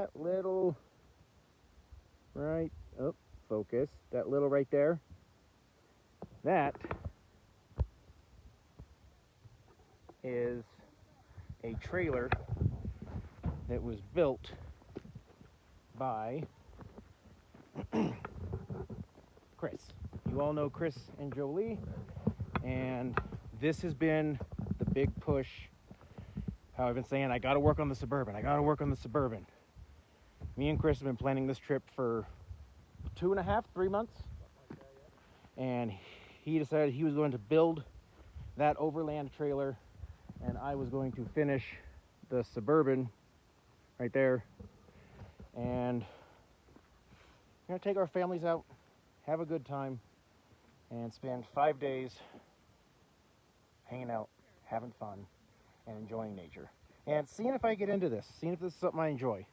that little right, oh, focus, that little right there, that is a trailer that was built by Chris. You all know Chris and Jolie, and this has been the big push. How I've been saying, I gotta work on the Suburban. I gotta work on the Suburban. Me and Chris have been planning this trip for 2.5, 3 months. And he decided he was going to build that overland trailer, and I was going to finish the Suburban right there. And we're gonna take our families out, have a good time, and spend 5 days hanging out, having fun, and enjoying nature, and seeing if I get into this, seeing if this is something I enjoy.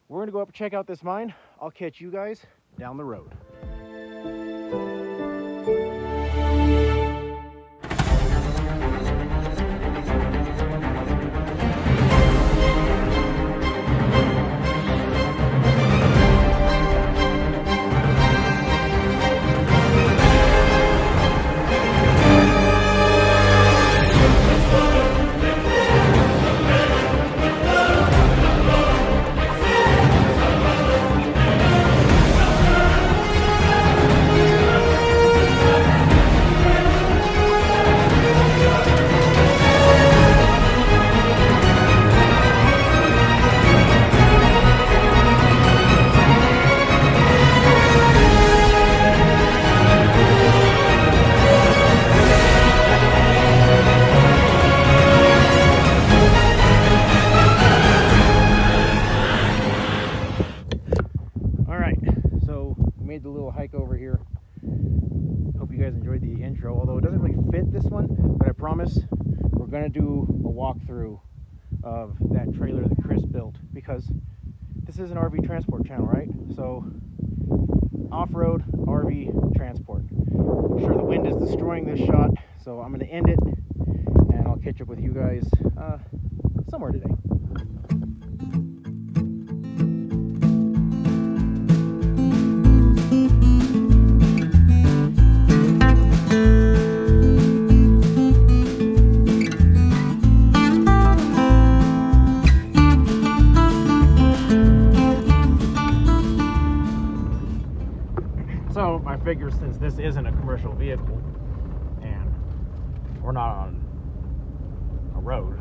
We're gonna go up and check out this mine. I'll catch you guys down the road. The little hike over here. Hope you guys enjoyed the intro, although it doesn't really fit this one, but I promise we're gonna do a walkthrough of that trailer that Chris built, because this is an RV transport channel, right? So off-road RV transport. I'm sure the wind is destroying this shot, so I'm gonna end it and I'll catch up with you guys somewhere today. So I figure, since this isn't a commercial vehicle and we're not on a road,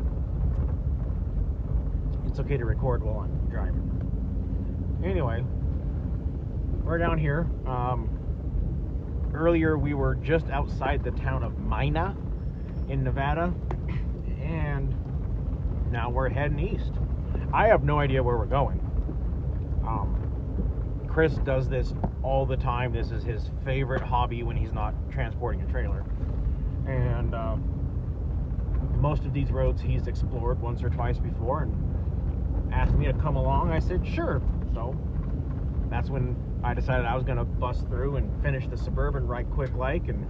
it's okay to record while I'm driving. Anyway, we're down here. Earlier we were just outside the town of Mina in Nevada, and now we're heading east. I have no idea where we're going. Chris does this all the time. This is his favorite hobby when he's not transporting a trailer. And most of these roads he's explored once or twice before and asked me to come along. I said, sure. So that's when I decided I was going to bust through and finish the Suburban right quick like, and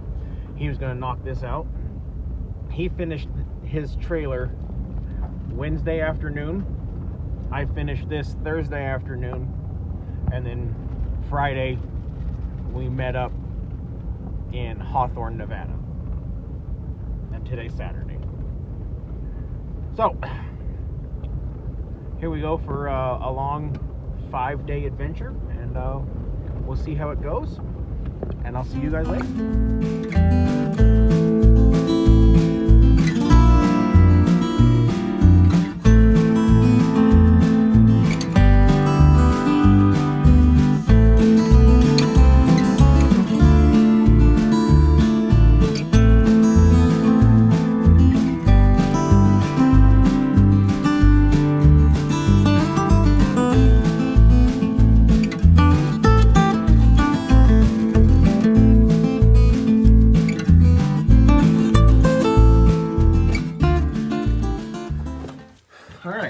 he was going to knock this out. He finished his trailer Wednesday afternoon. I finished this Thursday afternoon. And then Friday, we met up in Hawthorne, Nevada. And today's Saturday. So, here we go for a long 5-day adventure. And we'll see how it goes. And I'll see you guys later.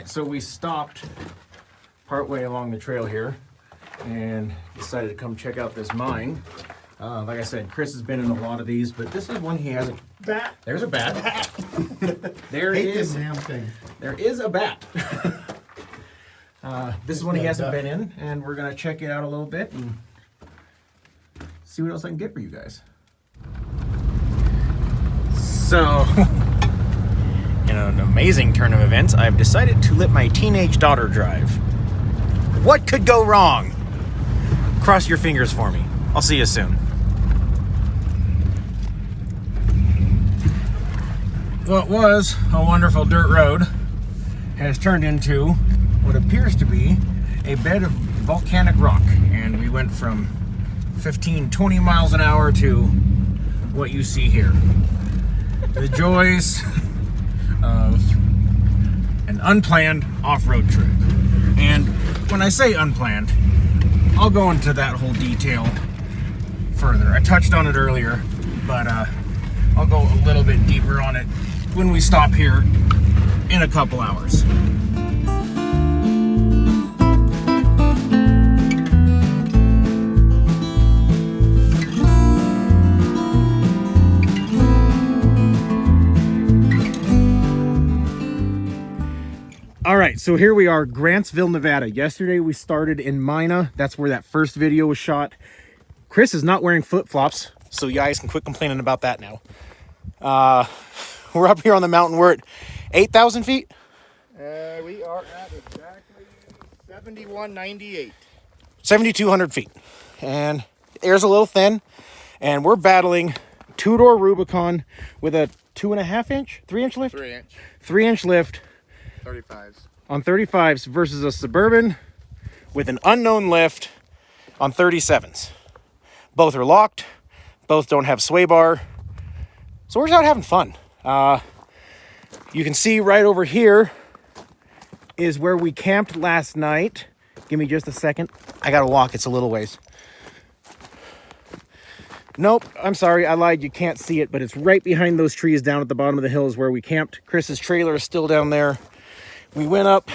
So we stopped partway along the trail here and decided to come check out this mine. Like I said, Chris has been in a lot of these, but this is one he hasn't. Bat. There's a bat. There Hate is this damn thing. There is a bat. This is one he hasn't been in, and we're gonna check it out a little bit and see what else I can get for you guys. So, in an amazing turn of events, I've decided to let my teenage daughter drive. What could go wrong? Cross your fingers for me. I'll see you soon. What was a wonderful dirt road has turned into what appears to be a bed of volcanic rock, and we went from 15-20 miles an hour to what you see here. The joys of an unplanned off-road trip. And when I say unplanned, I'll go into that whole detail further. I touched on it earlier, but I'll go a little bit deeper on it when we stop here in a couple hours. All right, so here we are, Grantsville, Nevada. Yesterday we started in Mina. That's where that first video was shot. Chris is not wearing flip-flops, so you guys can quit complaining about that now. We're up here on the mountain. We're at 8,000 feet? We are at exactly 7198. 7,200 feet. And the air's a little thin, and we're battling two-door Rubicon with a 2.5 inch, 3 inch lift? 3 inch. 3 inch lift. 35s. On 35s versus a Suburban with an unknown lift on 37s. Both are locked. Both don't have sway bar. So we're just out having fun. You can see right over here is where we camped last night. Give me just a second. I gotta walk, it's a little ways. Nope, I'm sorry, I lied, you can't see it, but it's right behind those trees down at the bottom of the hills where we camped. Chris's trailer is still down there. We went up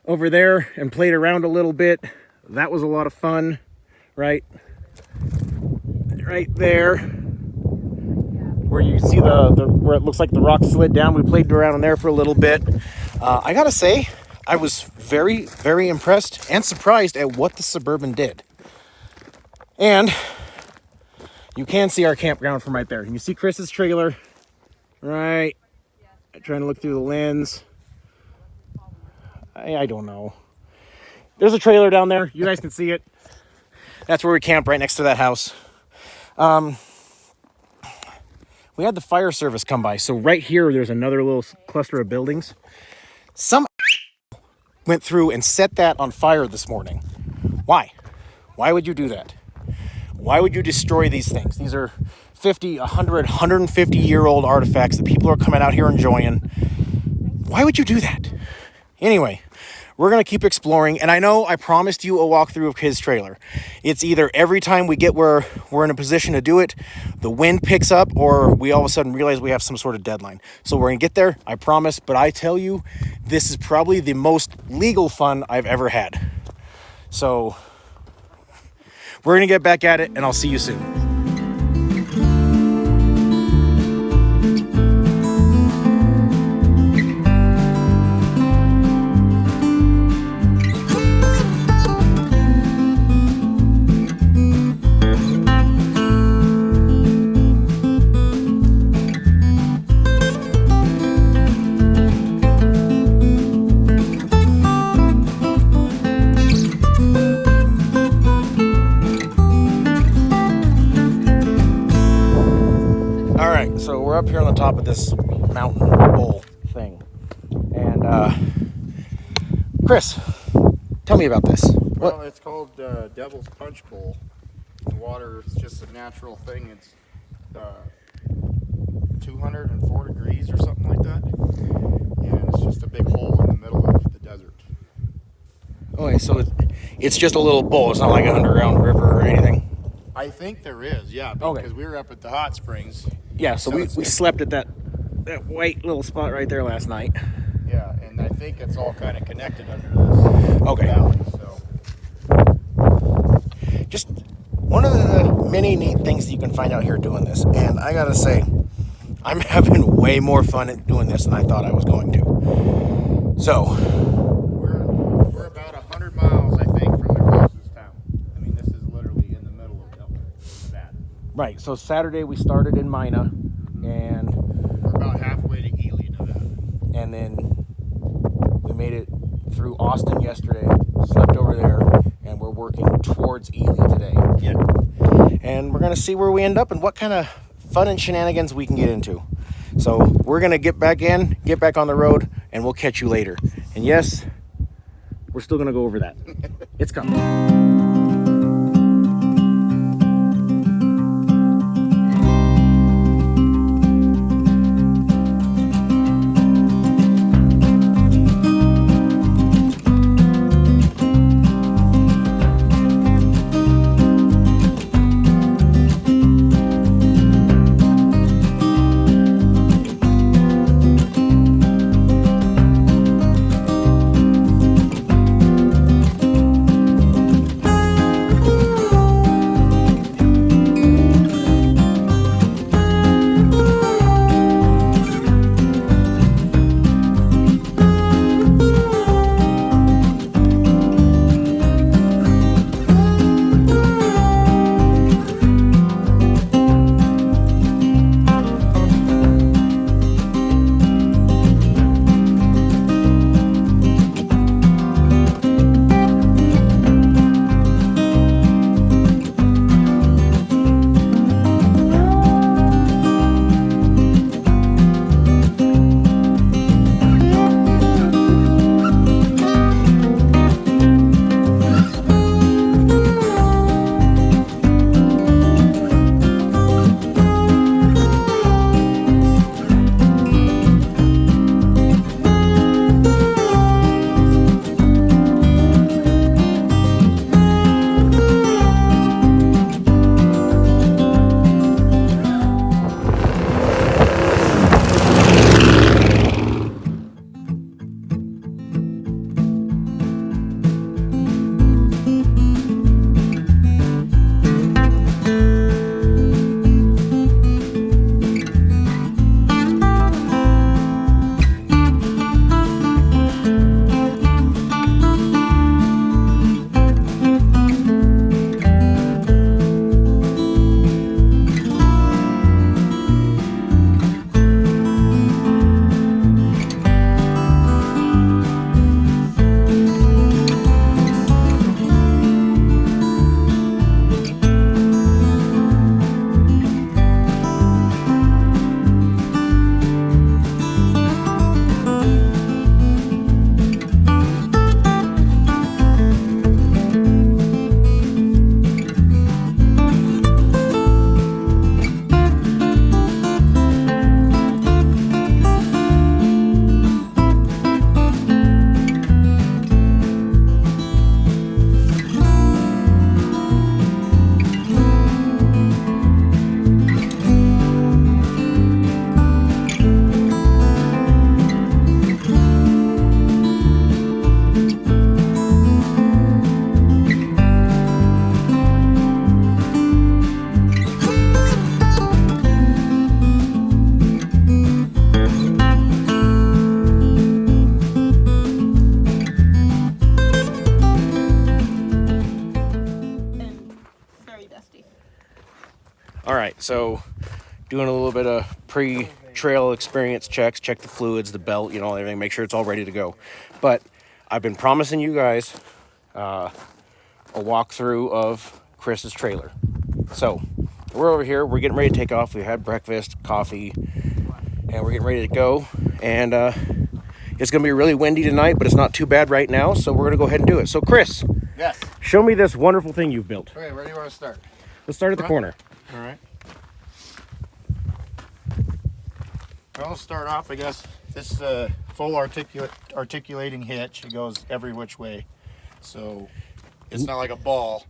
over there and played around a little bit. That was a lot of fun, right there, where you see where it looks like the rock slid down. We played around in there for a little bit. I gotta say, I was very, very impressed and surprised at what the Suburban did. And you can see our campground from right there. You see Chris's trailer, right? Trying to look through the lens. I don't know. There's a trailer down there. You guys can see it. That's where we camp, right next to that house. We had the fire service come by. So right here, there's another little cluster of buildings. Some went through and set that on fire this morning. Why? Why would you do that? Why would you destroy these things? These are 50, 100, 150-year-old artifacts that people are coming out here enjoying. Why would you do that? Anyway, we're going to keep exploring. And I know I promised you a walkthrough of his trailer. It's either every time we get where we're in a position to do it, the wind picks up, or we all of a sudden realize we have some sort of deadline. So we're going to get there, I promise. But I tell you, this is probably the most legal fun I've ever had. So we're going to get back at it, and I'll see you soon. So we're up here on the top of this mountain bowl thing. And Chris, tell me about this. Well, it's called Devil's Punch Bowl. The water is just a natural thing. It's 204 degrees or something like that. And it's just a big hole in the middle of the desert. Okay, so it's just a little bowl. It's not like an underground river or anything. I think there is, yeah, because we were up at the hot springs. Yeah, so we slept at that white little spot right there last night. Yeah, and I think it's all kind of connected under this valley, so. Just one of the many neat things that you can find out here doing this. And I gotta say, I'm having way more fun at doing this than I thought I was going to. So. We're Right. So Saturday we started in Mina, and we're about halfway to Ely to that. And then we made it through Austin yesterday, slept over there, and we're working towards Ely today. Yeah. And we're going to see where we end up and what kind of fun and shenanigans we can get into. So we're going to get back on the road, and we'll catch you later. And yes, we're still going to go over that. It's coming. All right, so doing a little bit of pre-trail experience checks, check the fluids, the belt, everything, make sure it's all ready to go. But I've been promising you guys a walkthrough of Chris's trailer. So we're over here, we're getting ready to take off. We had breakfast, coffee, and we're getting ready to go. And it's going to be really windy tonight, but it's not too bad right now, so we're going to go ahead and do it. So Chris, yes, show me this wonderful thing you've built. Okay, where do you want to start? Let's start at the corner. All right. Well, I'll start off, I guess. This is a full articulating hitch. It goes every which way. So it's not like a ball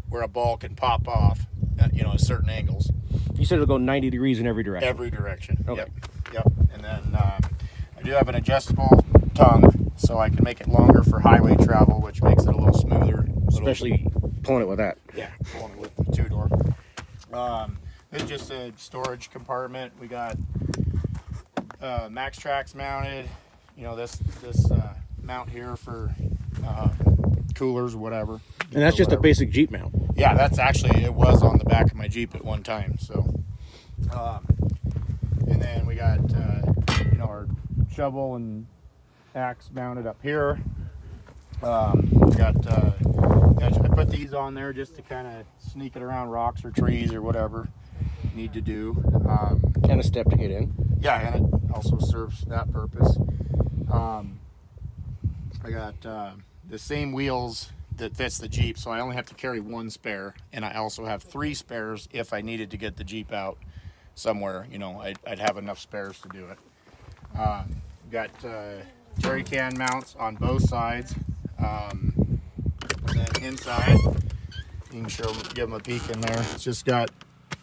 where a ball can pop off at, at certain angles. You said it'll go 90 degrees in every direction. Every direction. Okay. Yep. And then I do have an adjustable tongue, so I can make it longer for highway travel, which makes it a little smoother. Especially pulling it with that. Yeah, pulling it with the two-door. This is just a storage compartment. We got Max Tracks mounted. This mount here for coolers, whatever. And that's just a basic Jeep mount. Yeah, that's actually, it was on the back of my Jeep at one time. So, and then we got, our shovel and axe mounted up here. We got, I put these on there just to kind of sneak it around rocks or trees or whatever you need to do. And a step to get in. Yeah, and it also serves that purpose. I got the same wheels that fits the Jeep, so I only have to carry one spare, and I also have 3 spares if I needed to get the Jeep out somewhere. I'd have enough spares to do it. Got jerry can mounts on both sides. And then inside, you can give them a peek in there. It's just got,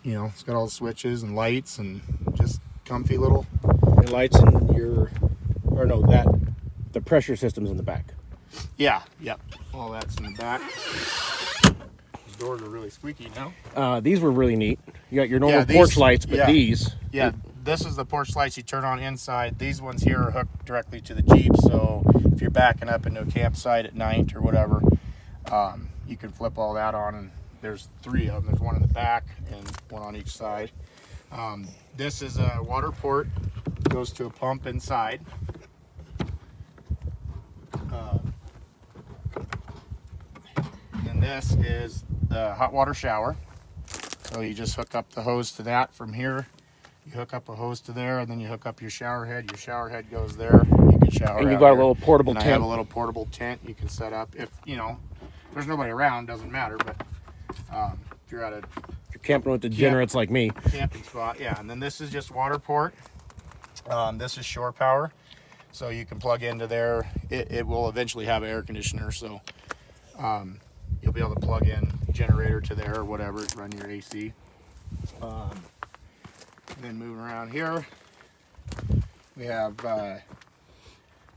it's got all the switches and lights and just comfy little. Your lights and the pressure system's in the back. Yeah, yep. All that's in the back. These doors are really squeaky now. These were really neat. You got your normal porch lights, but these. Yeah, this is the porch lights you turn on inside. These ones here are hooked directly to the Jeep, so if you're backing up into a campsite at night or whatever, you can flip all that on, and there's 3 of them. There's one in the back and one on each side. This is a water port. Goes to a pump inside. And this is the hot water shower. So you just hook up the hose to that from here. You hook up a hose to there, and then you hook up your shower head. Your shower head goes there. You can shower. And you got a little portable tent. I have a little portable tent you can set up. If there's nobody around, doesn't matter. But if you're camping with degenerates like me, camping spot, yeah. And then this is just water port. This is shore power, so you can plug into there. It will eventually have an air conditioner, so you'll be able to plug in generator to there or whatever, run your AC. Then moving around here, we have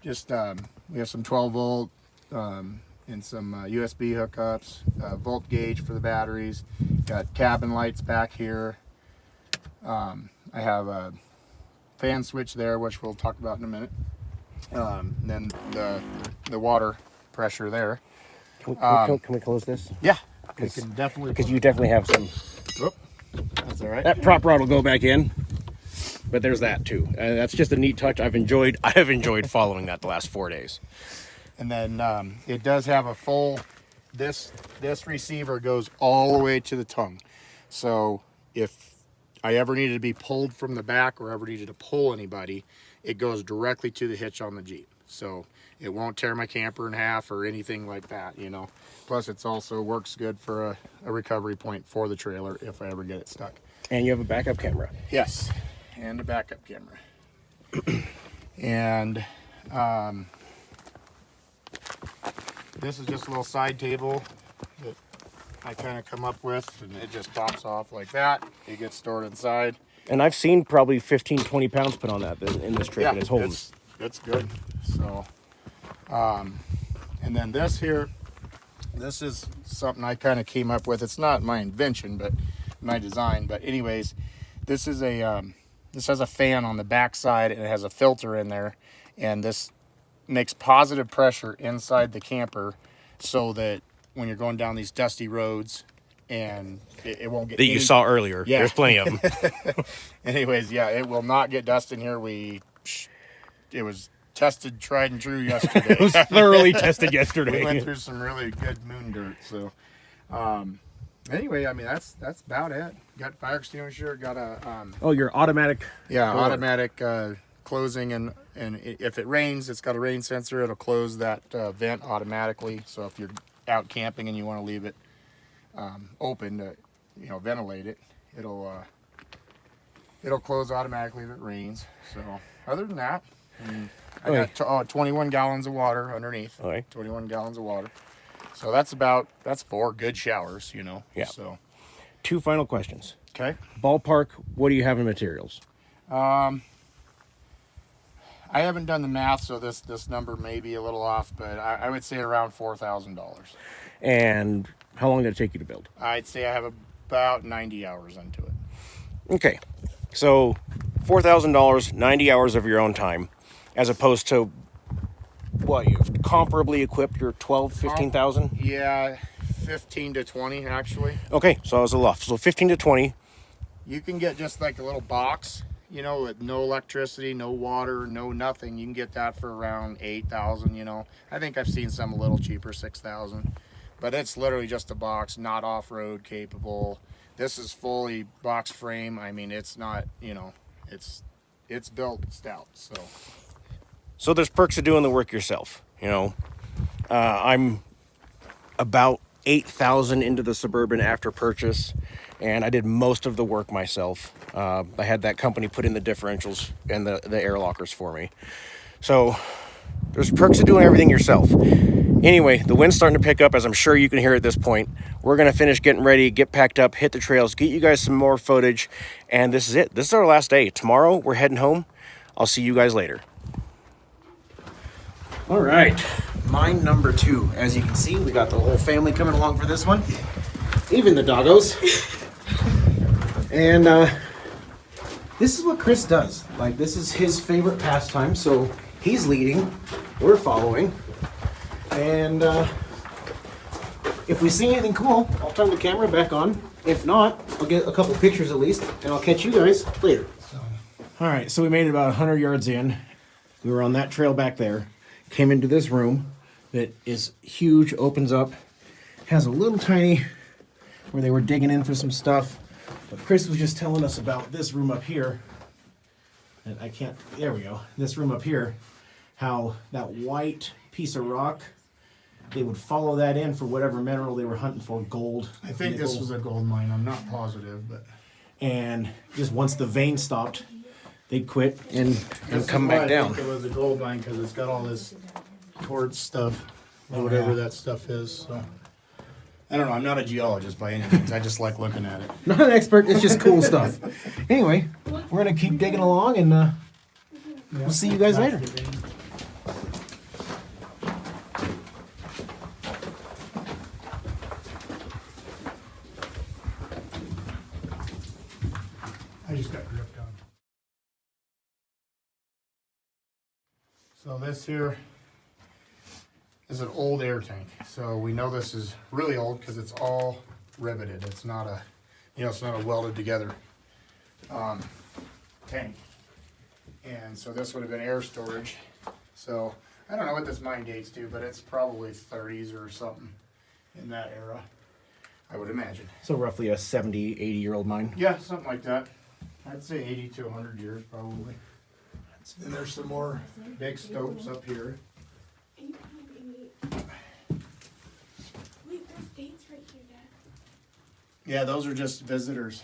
we have some 12 volt and some USB hookups, volt gauge for the batteries. Got cabin lights back here. I have a fan switch there, which we'll talk about in a minute. Then the water pressure there. Can we close this? Yeah, we can definitely. Because you definitely have some. Whoop, that's all right. That prop rod will go back in, but there's that too. That's just a neat touch. I have enjoyed following that the last 4 days. And then it does have a full. This receiver goes all the way to the tongue. So if I ever needed to be pulled from the back or ever needed to pull anybody, it goes directly to the hitch on the Jeep. So it won't tear my camper in half or anything like that, Plus, it's also works good for a recovery point for the trailer if I ever get it stuck. And you have a backup camera. Yes, and a backup camera. And this is just a little side table that I kind of come up with, and it just pops off like that. It gets stored inside. And I've seen probably 15, 20 pounds put on that in this trip, and it's holding. It's good. So, and then this here, this is something I kind of came up with. It's not my invention, but my design. But anyways, this is this has a fan on the back side, and it has a filter in there, and this makes positive pressure inside the camper so that when you're going down these dusty roads, and it won't get that you saw earlier. Yeah. There's plenty of them. Anyways, yeah, it will not get dust in here. It was tested, tried and true yesterday. It was thoroughly tested yesterday. We went through some really good moon dirt. So anyway, I mean that's about it. Got fire extinguisher, got a your automatic automatic closing, and if it rains, it's got a rain sensor. It'll close that vent automatically. So if you're out camping and you want to leave it open to ventilate it, it'll close automatically if it rains. So other than that, I got 21 gallons of water underneath. Okay. 21 gallons of water. So that's 4 good showers, Yeah. So 2 final questions. Okay. Ballpark, what do you have in materials? I haven't done the math, so this number may be a little off, but I would say around $4,000. And how long did it take you to build? I'd say I have about 90 hours into it. Okay. So $4,000, 90 hours of your own time, as opposed to what you've comparably equipped your 12, 15,000? Yeah, 15 to 20 actually. Okay, so I was a little off. So 15 to 20. You can get just like a little box, you know, with no electricity, no water, no nothing. You can get that for around 8,000, you know. I think I've seen some a little cheaper, 6,000. But it's literally just a box, not off-road capable. This is fully box frame. I mean, it's not, you know, it's built stout, so. So there's perks of doing the work yourself, you know. I'm about 8,000 into the Suburban after purchase, and I did most of the work myself. I had that company put in the differentials and the air lockers for me. So there's perks of doing everything yourself. Anyway, the wind's starting to pick up, as I'm sure you can hear at this point. We're going to finish getting ready, get packed up, hit the trails, get you guys some more footage, and this is it. This is our last day. Tomorrow, we're heading home. I'll see you guys later. All right, mine number 2. As you can see, we got the whole family coming along for this one, even the doggos. And this is what Chris does. Like, this is his favorite pastime, so he's leading, we're following. And if we see anything cool, I'll turn the camera back on. If not, I'll get a couple pictures at least, and I'll catch you guys later. All right, so we made it about 100 yards in. We were on that trail back there. Came into this room that is huge, opens up, has a little tiny where they were digging in for some stuff. But Chris was just telling us about this room up here. And I can't, there we go. This room up here, how that white piece of rock, they would follow that in for whatever mineral they were hunting for, gold. I think nickel. this was a gold mine. I'm not positive, but. And just once the vein stopped, they'd quit and come why back down. I think it was a gold mine because it's got all this quartz stuff or whatever that stuff is. So I don't know. I'm not a geologist by any means. I just like looking at it. Not an expert. It's just cool stuff. Anyway, we're gonna keep digging along, and we'll see you guys later. I just got gripped on. So this here is an old air tank. So we know this is really old because it's all riveted. It's not a, you know, it's not a welded together tank. And so this would have been air storage. So I don't know what this mine dates to, but it's probably 30s or something in that era, I would imagine. So roughly a 70, 80-year-old mine. Yeah, something like that. I'd say 80 to 100 years probably. And there's some more big stopes up here. Wait, there's dates right here, Dad. Yeah, those are just visitors.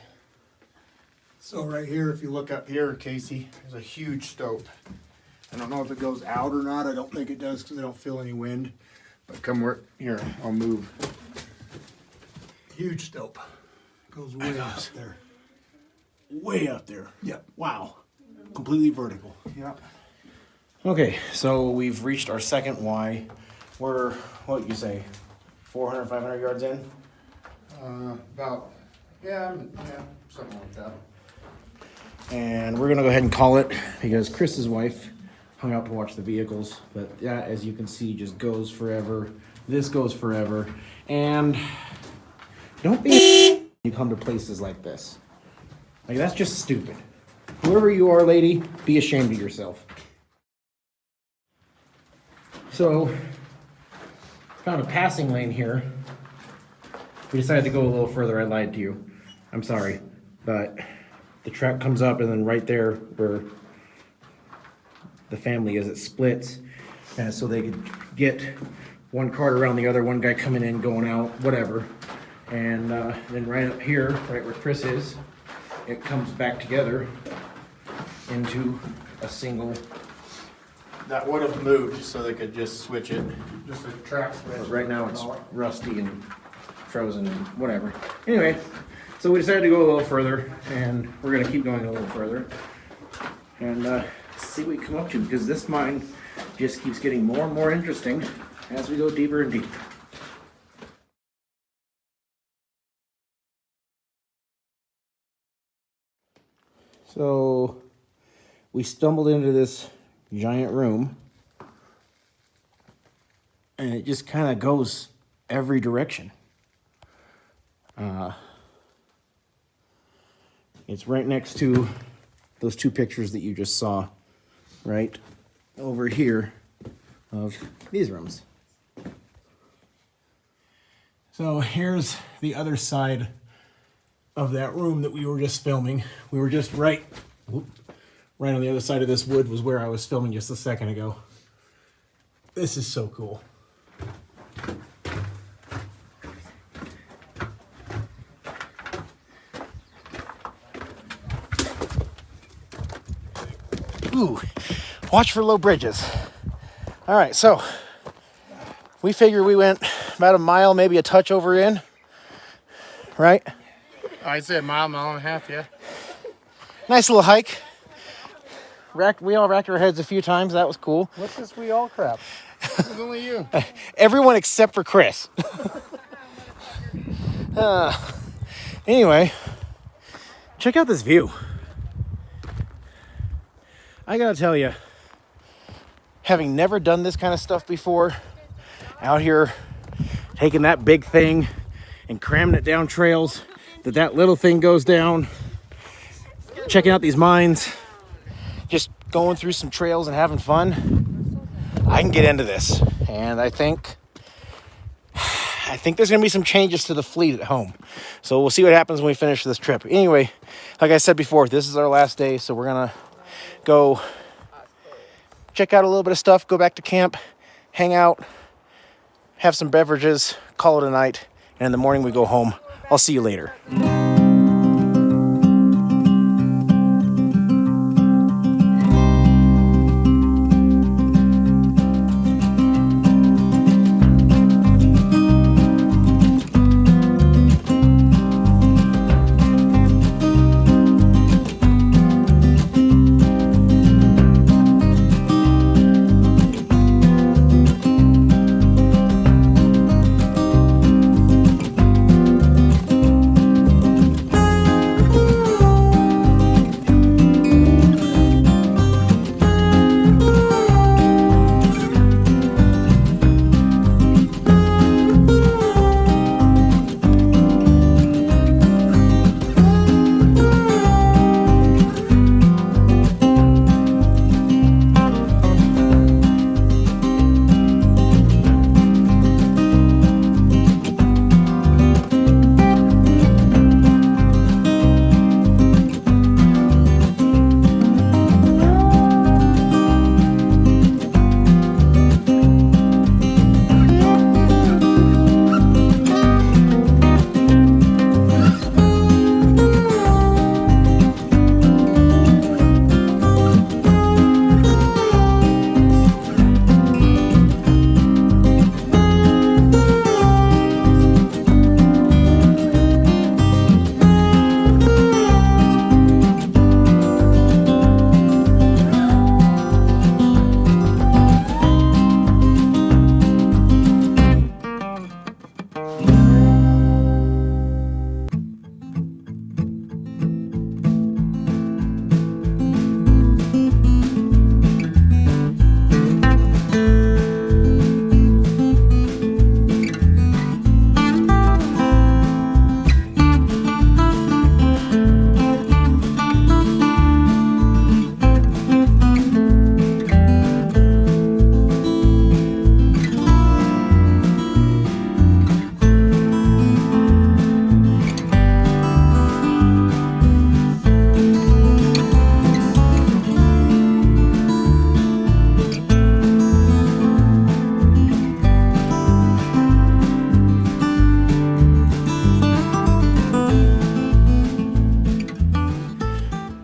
So right here, if you look up here, Casey, there's a huge stope. I don't know if it goes out or not. I don't think it does because I don't feel any wind. But come work here, I'll move. Huge stope. Goes way up there. Way up there. Yep. Wow. Completely vertical. Yep. Okay, so we've reached our second Y. We're, what would you say, 400, 500 yards in? About, yeah, something like that. And we're gonna go ahead and call it because Chris's wife hung out to watch the vehicles. But that, as you can see, just goes forever. This goes forever. And don't be you come to places like this. Like, that's just stupid. Whoever you are, lady, be ashamed of yourself. So, found a passing lane here. We decided to go a little further. I lied to you. I'm sorry. But the track comes up, and then right there where the family is, it splits. And so they could get one cart around the other, one guy coming in, going out, whatever. And then right up here, right where Chris is, it comes back together into a single. That would have moved so they could just switch it. Just a track switch. But right now it's rusty and frozen and whatever. Anyway, so we decided to go a little further, and we're gonna keep going a little further and see what we come up to, because this mine just keeps getting more and more interesting as we go deeper and deeper. So we stumbled into this giant room, and it just kind of goes every direction. It's right next to those two pictures that you just saw, right over here of these rooms. So here's the other side of that room that we were just filming. We were just right on the other side of this wood was where I was filming just a second ago. This is so cool. Ooh, watch for low bridges. All right, so we figure we went about a mile, maybe a touch over in, right? I'd say a mile, mile and a half, yeah. Nice little hike. We all racked our heads a few times. That was cool. What's this we all crap? It was only you. Everyone except for Chris. Anyway, check out this view. I gotta tell you, having never done this kind of stuff before, out here taking that big thing and cramming it down trails, that little thing goes down, checking out these mines, just going through some trails and having fun, I can get into this. And I think there's gonna be some changes to the fleet at home. So we'll see what happens when we finish this trip. Anyway, like I said before, this is our last day, so we're gonna go check out a little bit of stuff, go back to camp, hang out, have some beverages, call it a night, and in the morning we go home. I'll see you later.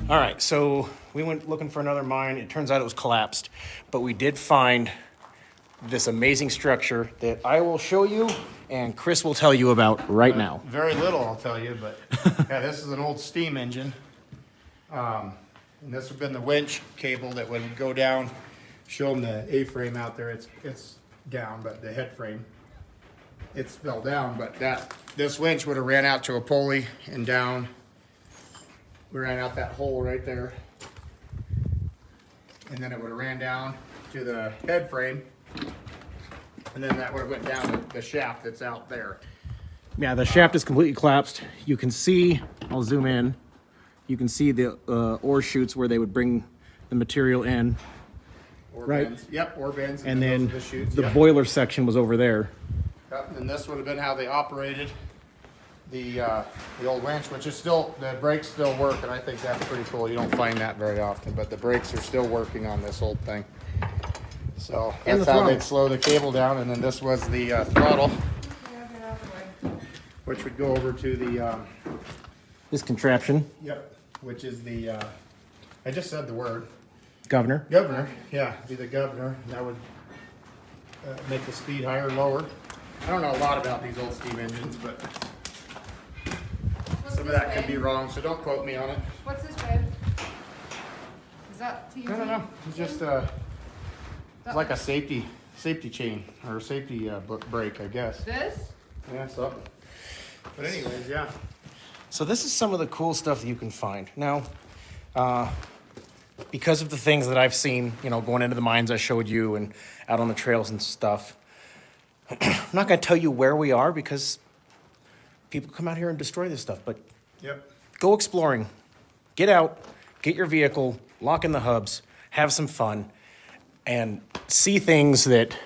All right, so we went looking for another mine. It turns out it was collapsed, but we did find this amazing structure that I will show you and Chris will tell you about right now. Very little, I'll tell you, but yeah, this is an old steam engine. And this would have been the winch cable that would go down, show them the A-frame out there. It's down, but the head frame, it's fell down, but this winch would have ran out to a pulley and down. We ran out that hole right there. And then it would have ran down to the head frame. And then that would have went down the shaft that's out there. Yeah, the shaft is completely collapsed. You can see, I'll zoom in, you can see the ore chutes where they would bring the material in. Ore Right. bins. Yep, ore bins. And then those are the chutes. the Yep. boiler section was over there. Yep, and this would have been how they operated the old winch, which is still, the brakes still work, and I think that's pretty cool. You don't find that very often, but the brakes are still working on this old thing. So And that's the how throttle. they'd slow the cable down, and then this was the throttle, which would go over to the, This contraption, yep, which is the, I just said the word, governor. governor, yeah, be the governor, and that would make the speed higher or lower. I don't know a lot about these old steam engines, but some of that could be wrong, so don't quote me on it. What's this, babe? Is that TNT? No, it's just it's like a safety chain or a safety brake, I guess. This? Yeah, so. But anyways, yeah. So this is some of the cool stuff that you can find. Now, because of the things that I've seen, you know, going into the mines I showed you and out on the trails and stuff, I'm not going to tell you where we are because people come out here and destroy this stuff, but Yep. go exploring. Get out, get your vehicle, lock in the hubs, have some fun, and see things that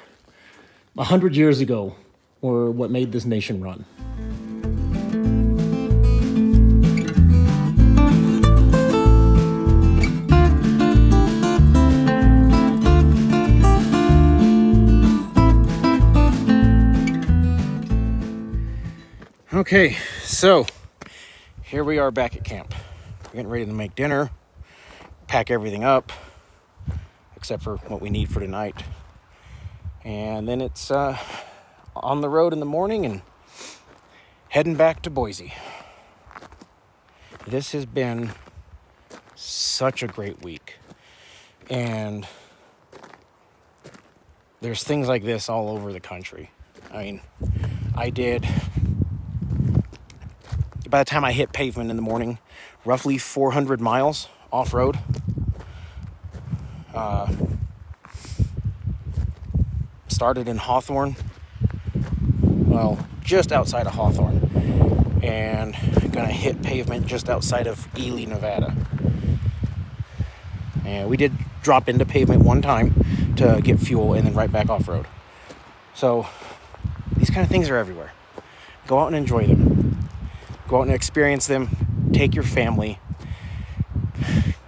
100 years ago were what made this nation run. Okay, so here we are back at camp. We're getting ready to make dinner, pack everything up, except for what we need for tonight. And then it's on the road in the morning and heading back to Boise. This has been such a great week. And there's things like this all over the country. I mean, by the time I hit pavement in the morning, roughly 400 miles off-road. Started in Hawthorne, well, just outside of Hawthorne, and gonna hit pavement just outside of Ely, Nevada. And we did drop into pavement one time to get fuel and then right back off-road. So these kind of things are everywhere. Go out and enjoy them. Go out and experience them. Take your family.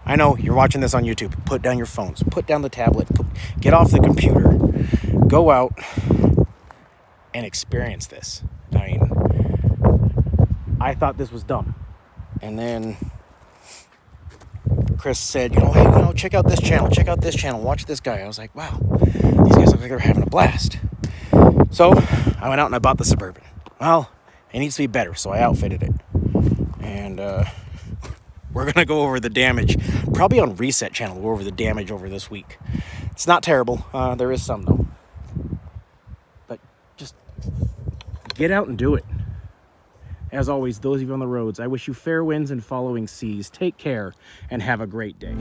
I know you're watching this on YouTube. Put down your phones. Put down the tablet. Get off the computer. Go out and experience this. I mean, I thought this was dumb. And then Chris said, hey, check out this channel. Check out this channel. Watch this guy. I was like, wow, these guys look like they're having a blast. So I went out and I bought the Suburban. Well, it needs to be better, so I outfitted it. And we're going to go over the damage. Probably on Reset channel, we'll go over the damage over this week. It's not terrible. There is some, though. But just get out and do it. As always, those of you on the roads, I wish you fair winds and following seas. Take care and have a great day.